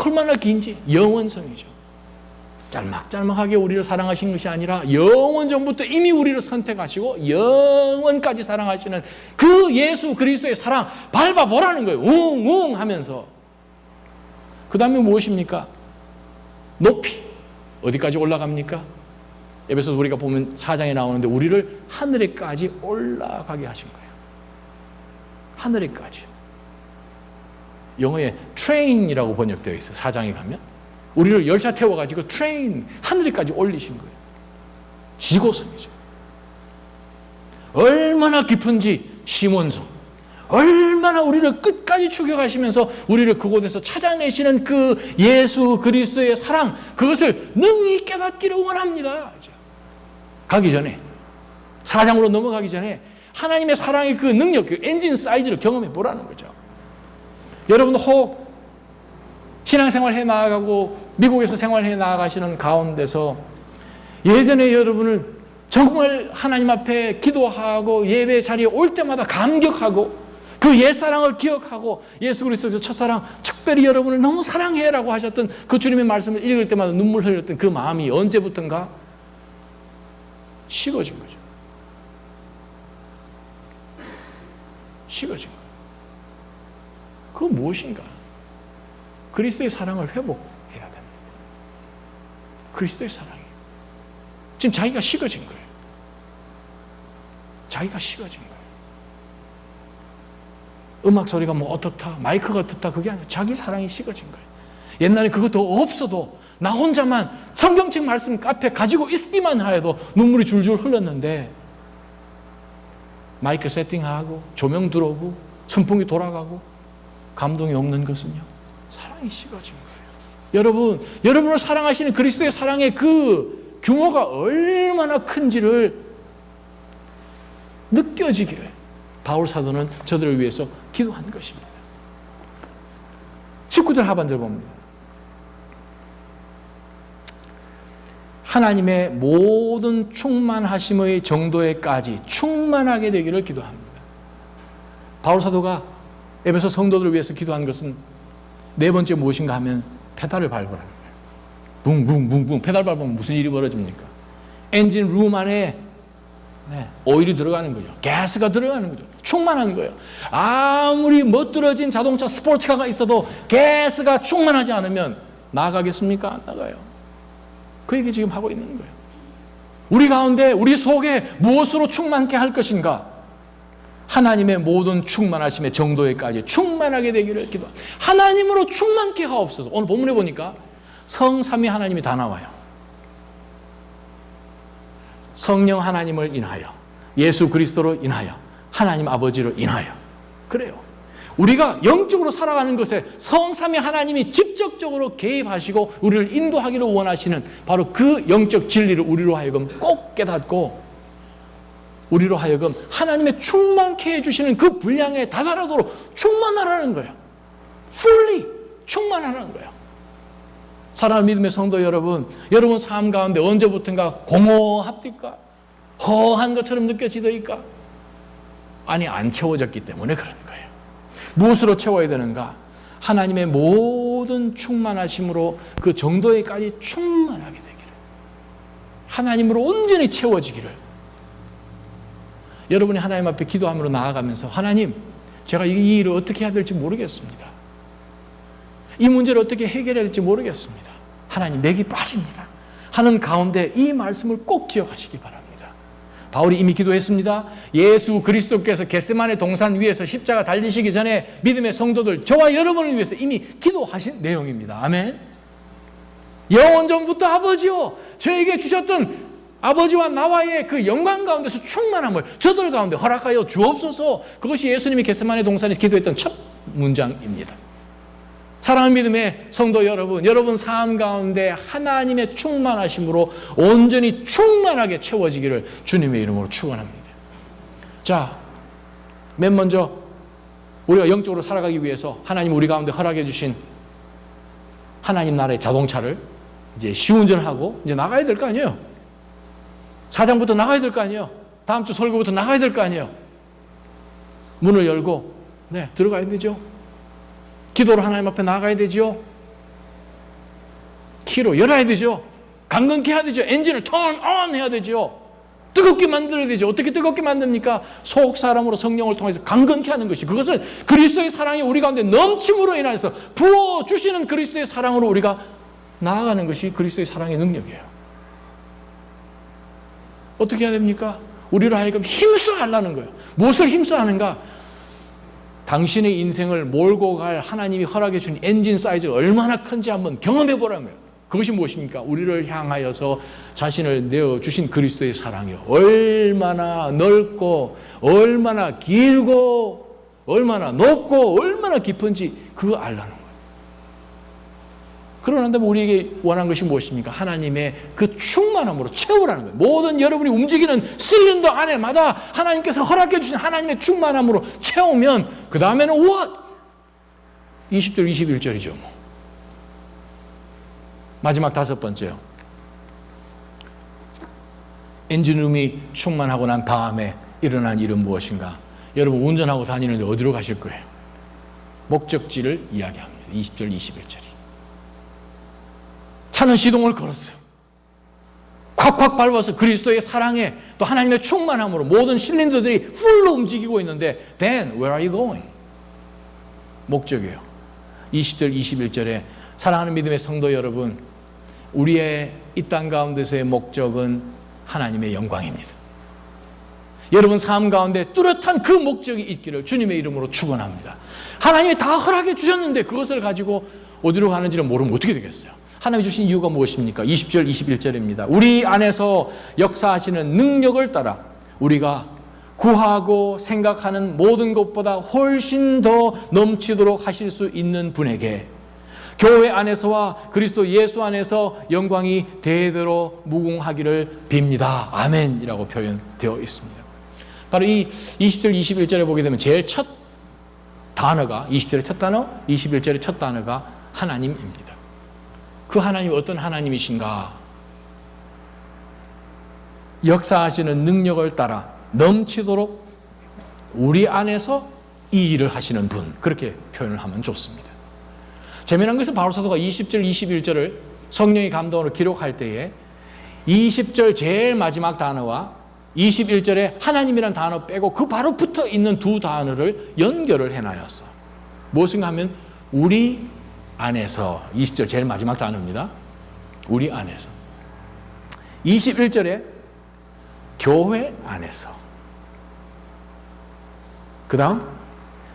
얼마나 긴지 영원성이죠. 짤막짤막하게 우리를 사랑하신 것이 아니라 영원 전부터 이미 우리를 선택하시고 영원까지 사랑하시는 그 예수 그리스도의 사랑 밟아보라는 거예요. 웅웅 하면서. 그 다음에 무엇입니까? 높이. 어디까지 올라갑니까? 에베소서 우리가 보면 4장에 나오는데 우리를 하늘에까지 올라가게 하신 거예요. 하늘에까지. 영어에 train이라고 번역되어 있어요. 4장에 가면. 우리를 열차 태워가지고 train, 하늘에까지 올리신 거예요. 지고선이죠. 얼마나 깊은지 시몬성. 얼마나 우리를 끝까지 추격하시면서 우리를 그곳에서 찾아내시는 그 예수 그리스도의 사랑, 그것을 능히 깨닫기를 원합니다. 가기 전에, 4장으로 넘어가기 전에 하나님의 사랑의 그 능력, 그 엔진 사이즈를 경험해 보라는 거죠. 여러분 혹 신앙생활 해 나아가고 미국에서 생활해 나아가시는 가운데서 예전에 여러분을 정말 하나님 앞에 기도하고 예배 자리에 올 때마다 감격하고 그 옛사랑을 기억하고 예수 그리스도의 첫사랑 특별히 여러분을 너무 사랑해라고 하셨던 그 주님의 말씀을 읽을 때마다 눈물 흘렸던 그 마음이 언제부턴가 식어진 거죠. 식어진 거예요. 그건 무엇인가? 그리스도의 사랑을 회복해야 됩니다. 그리스도의 사랑이. 지금 자기가 식어진 거예요. 자기가 식어진 거예요. 음악 소리가 뭐 어떻다, 마이크가 어떻다, 그게 아니라 자기 사랑이 식어진 거예요. 옛날에 그것도 없어도 나 혼자만 성경책 말씀 앞에 가지고 있기만 하여도 눈물이 줄줄 흘렀는데 마이크 세팅하고 조명 들어오고 선풍기 돌아가고 감동이 없는 것은요, 사랑이 식어진 거예요. 여러분을 사랑하시는 그리스도의 사랑의 그 규모가 얼마나 큰지를 느껴지기를 바울 사도는 저들을 위해서 기도한 것입니다. 19절 하반절 봅니다. 하나님의 모든 충만하심의 정도에까지 충만하게 되기를 기도합니다. 바울 사도가 에베소 성도들을 위해서 기도한 것은 네 번째 무엇인가 하면 페달을 밟으라는 거예요. 붕붕붕붕. 페달 밟으면 무슨 일이 벌어집니까? 엔진 룸 안에 오일이 들어가는 거죠. 가스가 들어가는 거죠. 충만한 거예요. 아무리 멋들어진 자동차 스포츠카가 있어도 가스가 충만하지 않으면 나가겠습니까? 안 나가요. 그 얘기 지금 하고 있는 거예요. 우리 가운데 우리 속에 무엇으로 충만케 할 것인가? 하나님의 모든 충만하심의 정도에까지 충만하게 되기를 기도합니다. 하나님으로 충만케 하옵소서. 오늘 본문에 보니까 성삼위 하나님이 다 나와요. 성령 하나님을 인하여, 예수 그리스도로 인하여, 하나님 아버지로 인하여. 그래요. 우리가 영적으로 살아가는 것에 성삼위 하나님이 직접적으로 개입하시고 우리를 인도하기를 원하시는 바로 그 영적 진리를 우리로 하여금 꼭 깨닫고 우리로 하여금 하나님의 충만케 해주시는 그 분량에 다다르도록 충만하라는 거예요. fully 충만하라는 거예요. 사랑하는 믿음의 성도 여러분, 여러분 삶 가운데 언제부턴가 공허합니까? 허한 것처럼 느껴지더이까? 아니, 안 채워졌기 때문에 그런 거예요. 무엇으로 채워야 되는가? 하나님의 모든 충만하심으로 그 정도에까지 충만하게 되기를, 하나님으로 온전히 채워지기를. 여러분이 하나님 앞에 기도함으로 나아가면서 하나님, 제가 이 일을 어떻게 해야 될지 모르겠습니다. 이 문제를 어떻게 해결해야 될지 모르겠습니다. 하나님, 맥이 빠집니다 하는 가운데 이 말씀을 꼭 기억하시기 바랍니다. 바울이 이미 기도했습니다. 예수 그리스도께서 겟세마네 동산 위에서 십자가 달리시기 전에 믿음의 성도들, 저와 여러분을 위해서 이미 기도하신 내용입니다. 아멘. 영원전부터 아버지요, 저에게 주셨던 아버지와 나와의 그 영광 가운데서 충만함을 저들 가운데 허락하여 주옵소서. 그것이 예수님이 겟세마네 동산에서 기도했던 첫 문장입니다. 사랑하는 믿음의 성도 여러분, 여러분 삶 가운데 하나님의 충만하심으로 온전히 충만하게 채워지기를 주님의 이름으로 축원합니다. 자, 맨 먼저 우리가 영적으로 살아가기 위해서 하나님 우리 가운데 허락해 주신 하나님 나라의 자동차를 이제 시운전하고 이제 나가야 될 거 아니에요. 사장부터 나가야 될 거 아니에요. 다음 주 설교부터 나가야 될 거 아니에요. 문을 열고 들어가야 되죠. 기도로 하나님 앞에 나가야 되죠. 키로 열어야 되죠. 강건케 해야 되죠. 엔진을 turn on 해야 되죠. 뜨겁게 만들어야 되죠. 어떻게 뜨겁게 만듭니까? 속 사람으로 성령을 통해서 강건케 하는 것이, 그것은 그리스도의 사랑이 우리 가운데 넘침으로 인해서 부어주시는 그리스도의 사랑으로 우리가 나아가는 것이 그리스도의 사랑의 능력이에요. 어떻게 해야 됩니까? 우리로 하여금 힘써 하려는 거예요. 무엇을 힘써 하는가? 당신의 인생을 몰고 갈 하나님이 허락해 주신 엔진 사이즈가 얼마나 큰지 한번 경험해 보라는 거예요. 그것이 무엇입니까? 우리를 향하여서 자신을 내어주신 그리스도의 사랑이요. 얼마나 넓고 얼마나 길고 얼마나 높고 얼마나 깊은지 그거 알라는 거예요. 그러난다면 우리에게 원하는 것이 무엇입니까? 하나님의 그 충만함으로 채우라는 거예요. 모든 여러분이 움직이는 실린더 안에마다 하나님께서 허락해 주신 하나님의 충만함으로 채우면 그 다음에는 what? 20절 21절이죠. 마지막 다섯 번째요. 엔진룸이 충만하고 난 다음에 일어난 일은 무엇인가? 여러분 운전하고 다니는데 어디로 가실 거예요? 목적지를 이야기합니다. 20절 21절이. 차는 시동을 걸었어요. 콱콱 밟아서 그리스도의 사랑에 또 하나님의 충만함으로 모든 실린더들이 풀로 움직이고 있는데 Then where are you going? 목적이에요. 20절 21절에 사랑하는 믿음의 성도 여러분, 우리의 이 땅 가운데서의 목적은 하나님의 영광입니다. 여러분 삶 가운데 뚜렷한 그 목적이 있기를 주님의 이름으로 축원합니다. 하나님이 다 허락해 주셨는데 그것을 가지고 어디로 가는지를 모르면 어떻게 되겠어요? 하나님이 주신 이유가 무엇입니까? 20절 21절입니다. 우리 안에서 역사하시는 능력을 따라 우리가 구하고 생각하는 모든 것보다 훨씬 더 넘치도록 하실 수 있는 분에게 교회 안에서와 그리스도 예수 안에서 영광이 대대로 무궁하기를 빕니다. 아멘이라고 표현되어 있습니다. 바로 이 20절 21절에 보게 되면 제일 첫 단어가 20절의 첫 단어, 21절의 첫 단어가 하나님입니다. 그 하나님이 어떤 하나님이신가? 역사하시는 능력을 따라 넘치도록 우리 안에서 이 일을 하시는 분, 그렇게 표현을 하면 좋습니다. 재미난 것은 바울 사도가 20절, 21절을 성령의 감동으로 기록할 때에 20절 제일 마지막 단어와 21절에 하나님이라는 단어 빼고 그 바로 붙어 있는 두 단어를 연결을 해놔였어. 무엇인가 하면 우리 안에서, 20절 제일 마지막 단어입니다. 우리 안에서. 21절에 교회 안에서. 그 다음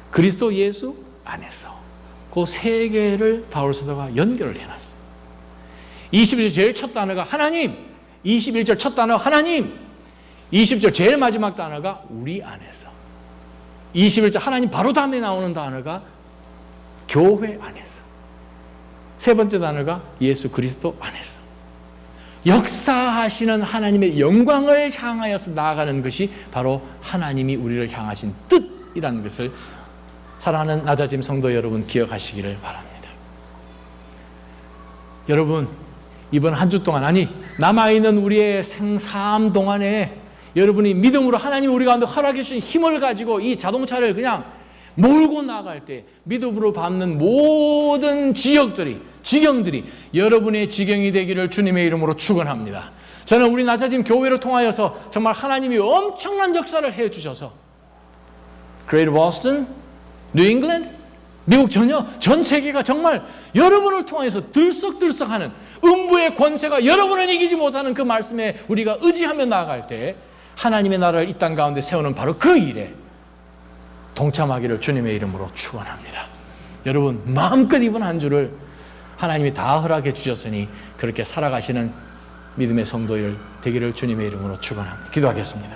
그리스도 예수 안에서. 그 세 개를 바울 사도가 연결을 해놨어요. 21절 제일 첫 단어가 하나님, 21절 첫 단어 하나님, 20절 제일 마지막 단어가 우리 안에서. 21절 하나님 바로 다음에 나오는 단어가 교회 안에서. 세 번째 단어가 예수 그리스도 안에서. 역사하시는 하나님의 영광을 향하여서 나아가는 것이 바로 하나님이 우리를 향하신 뜻이라는 것을 사랑하는 낮아짐 성도 여러분 기억하시기를 바랍니다. 여러분 이번 한 주 동안, 아니 남아있는 우리의 생사함 동안에 여러분이 믿음으로 하나님 우리 가운데 허락해 주신 힘을 가지고 이 자동차를 그냥 몰고 나갈 때 믿음으로 밟는 모든 지경들이 여러분의 지경이 되기를 주님의 이름으로 축원합니다. 저는 우리 낮아짐 교회를 통하여서 정말 하나님이 엄청난 역사를 해주셔서 Greater Boston, New England, 미국 전 세계가 정말 여러분을 통해서 들썩들썩하는 음부의 권세가 여러분을 이기지 못하는 그 말씀에 우리가 의지하며 나아갈 때 하나님의 나라를 이 땅 가운데 세우는 바로 그 일에 동참하기를 주님의 이름으로 축원합니다. 여러분 마음껏 이번 한 주를 하나님이 다 허락해 주셨으니 그렇게 살아가시는 믿음의 성도들 되기를 주님의 이름으로 축원합니다. 기도하겠습니다.